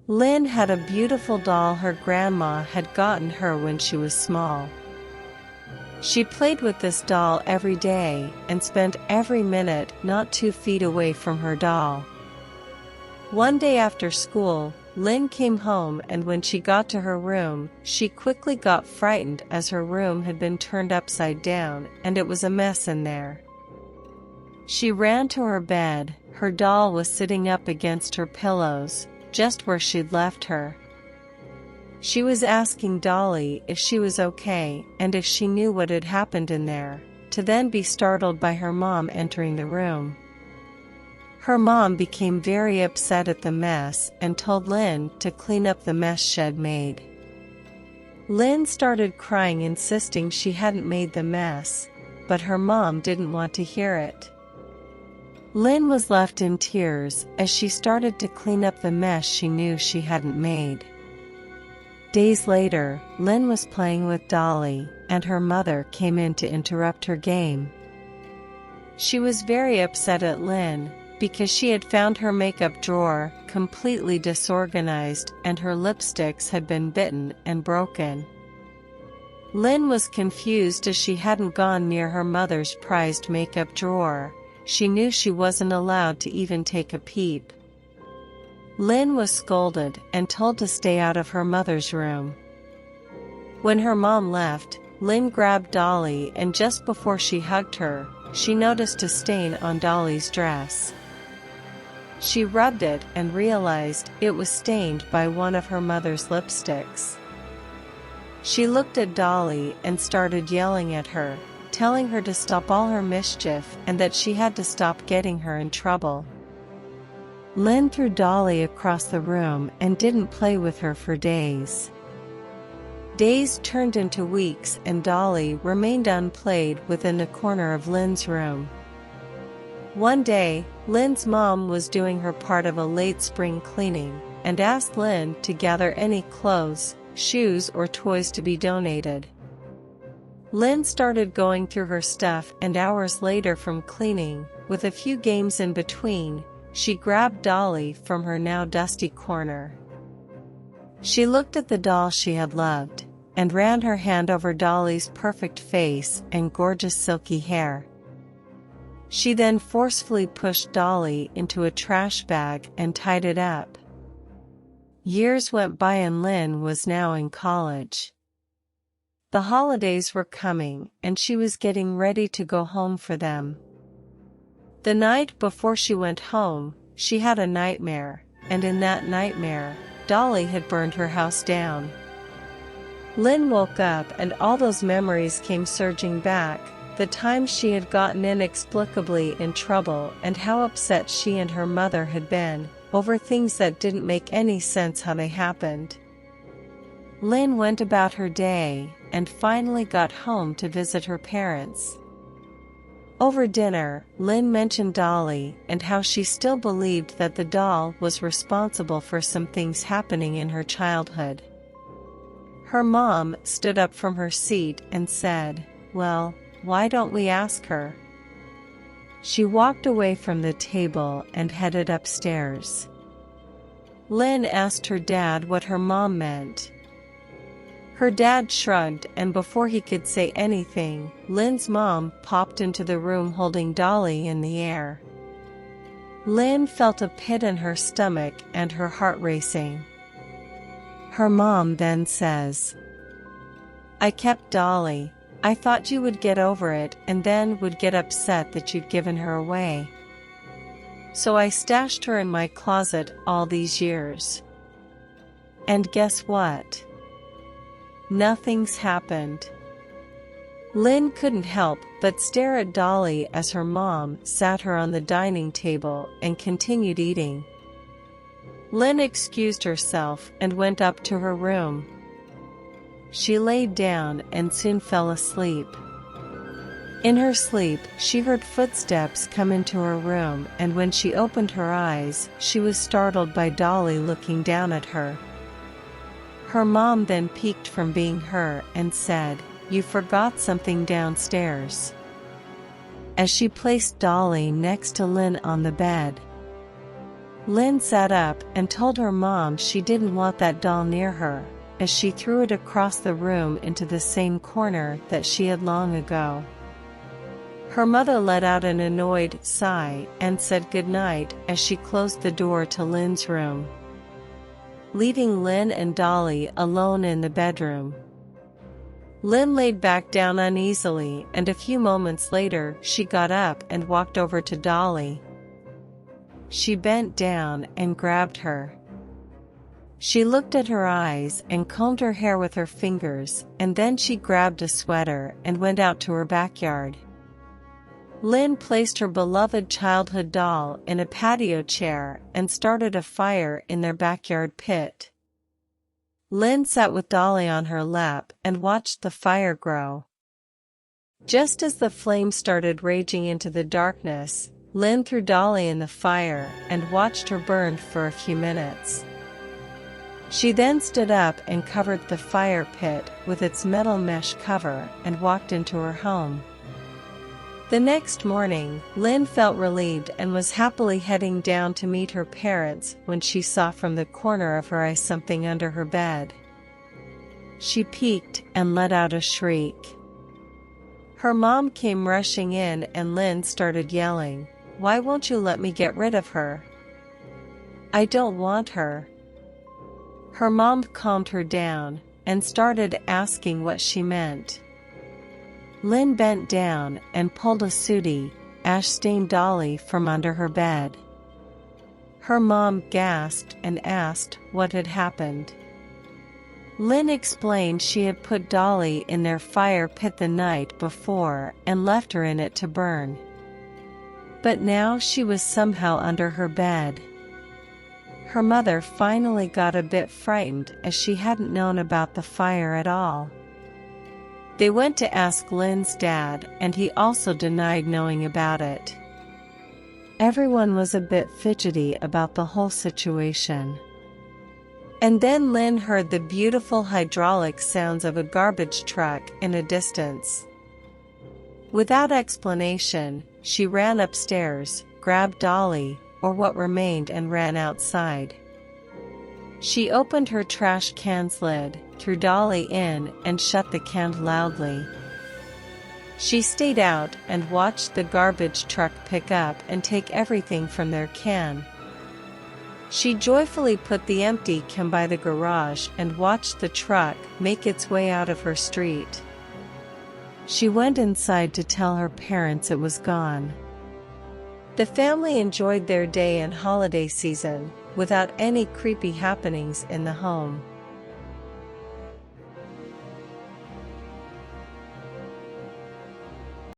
Lynn had a beautiful doll her grandma had gotten her when she was small. She played with this doll every day and spent every minute not 2 feet away from her doll. One day after school, Lynn came home, and when she got to her room, she quickly got frightened as her room had been turned upside down and it was a mess in there. She ran to her bed. Her doll was sitting up against her pillows, just where she'd left her. She was asking Dolly if she was okay and if she knew what had happened in there, to then be startled by her mom entering the room. Her mom became very upset at the mess and told Lynn to clean up the mess she'd made. Lynn started crying, insisting she hadn't made the mess, but her mom didn't want to hear it. Lynn was left in tears as she started to clean up the mess she knew she hadn't made. Days later, Lynn was playing with Dolly, and her mother came in to interrupt her game. She was very upset at Lynn because she had found her makeup drawer completely disorganized and her lipsticks had been bitten and broken. Lynn was confused as she hadn't gone near her mother's prized makeup drawer. She knew she wasn't allowed to even take a peep. Lynn was scolded and told to stay out of her mother's room. When her mom left, Lynn grabbed Dolly, and just before she hugged her, she noticed a stain on Dolly's dress. She rubbed it and realized it was stained by one of her mother's lipsticks. She looked at Dolly and started yelling at her, telling her to stop all her mischief and that she had to stop getting her in trouble. Lynn threw Dolly across the room and didn't play with her for days. Days turned into weeks and Dolly remained unplayed within a corner of Lynn's room. One day, Lynn's mom was doing her part of a late spring cleaning and asked Lynn to gather any clothes, shoes, or toys to be donated. Lynn started going through her stuff, and hours later from cleaning, with a few games in between, she grabbed Dolly from her now dusty corner. She looked at the doll she had loved, and ran her hand over Dolly's perfect face and gorgeous silky hair. She then forcefully pushed Dolly into a trash bag and tied it up. Years went by and Lynn was now in college. The holidays were coming, and she was getting ready to go home for them. The night before she went home, she had a nightmare, and in that nightmare, Dolly had burned her house down. Lynn woke up and all those memories came surging back, the times she had gotten inexplicably in trouble and how upset she and her mother had been, over things that didn't make any sense how they happened. Lynn went about her day, and finally got home to visit her parents. Over dinner, Lynn mentioned Dolly and how she still believed that the doll was responsible for some things happening in her childhood. Her mom stood up from her seat and said, "Well, why don't we ask her?" She walked away from the table and headed upstairs. Lynn asked her dad what her mom meant. Her dad shrugged, and before he could say anything, Lynn's mom popped into the room holding Dolly in the air. Lynn felt a pit in her stomach and her heart racing. Her mom then says, "I kept Dolly. I thought you would get over it and then would get upset that you'd given her away. So I stashed her in my closet all these years. And guess what? Nothing's happened." Lynn couldn't help but stare at Dolly as her mom sat her on the dining table and continued eating. Lynn excused herself and went up to her room. She laid down and soon fell asleep. In her sleep, she heard footsteps come into her room, and when she opened her eyes, she was startled by Dolly looking down at her. Her mom then peeked from being her and said, "You forgot something downstairs," as she placed Dolly next to Lynn on the bed. Lynn sat up and told her mom she didn't want that doll near her, as she threw it across the room into the same corner that she had long ago. Her mother let out an annoyed sigh and said goodnight as she closed the door to Lynn's room, leaving Lynn and Dolly alone in the bedroom. Lynn laid back down uneasily, and a few moments later she got up and walked over to Dolly. She bent down and grabbed her. She looked at her eyes and combed her hair with her fingers, and then she grabbed a sweater and went out to her backyard. Lynn placed her beloved childhood doll in a patio chair and started a fire in their backyard pit. Lynn sat with Dolly on her lap and watched the fire grow. Just as the flames started raging into the darkness, Lynn threw Dolly in the fire and watched her burn for a few minutes. She then stood up and covered the fire pit with its metal mesh cover and walked into her home. The next morning, Lynn felt relieved and was happily heading down to meet her parents when she saw from the corner of her eye something under her bed. She peeked and let out a shriek. Her mom came rushing in and Lynn started yelling, "Why won't you let me get rid of her? I don't want her." Her mom calmed her down and started asking what she meant. Lynn bent down and pulled a sooty, ash-stained dolly from under her bed. Her mom gasped and asked what had happened. Lynn explained she had put Dolly in their fire pit the night before and left her in it to burn. But now she was somehow under her bed. Her mother finally got a bit frightened as she hadn't known about the fire at all. They went to ask Lynn's dad, and he also denied knowing about it. Everyone was a bit fidgety about the whole situation. And then Lynn heard the beautiful hydraulic sounds of a garbage truck in a distance. Without explanation, she ran upstairs, grabbed Dolly, or what remained, and ran outside. She opened her trash can's lid, threw Dolly in, and shut the can loudly. She stayed out and watched the garbage truck pick up and take everything from their can. She joyfully put the empty can by the garage and watched the truck make its way out of her street. She went inside to tell her parents it was gone. The family enjoyed their day and holiday season, without any creepy happenings in the home.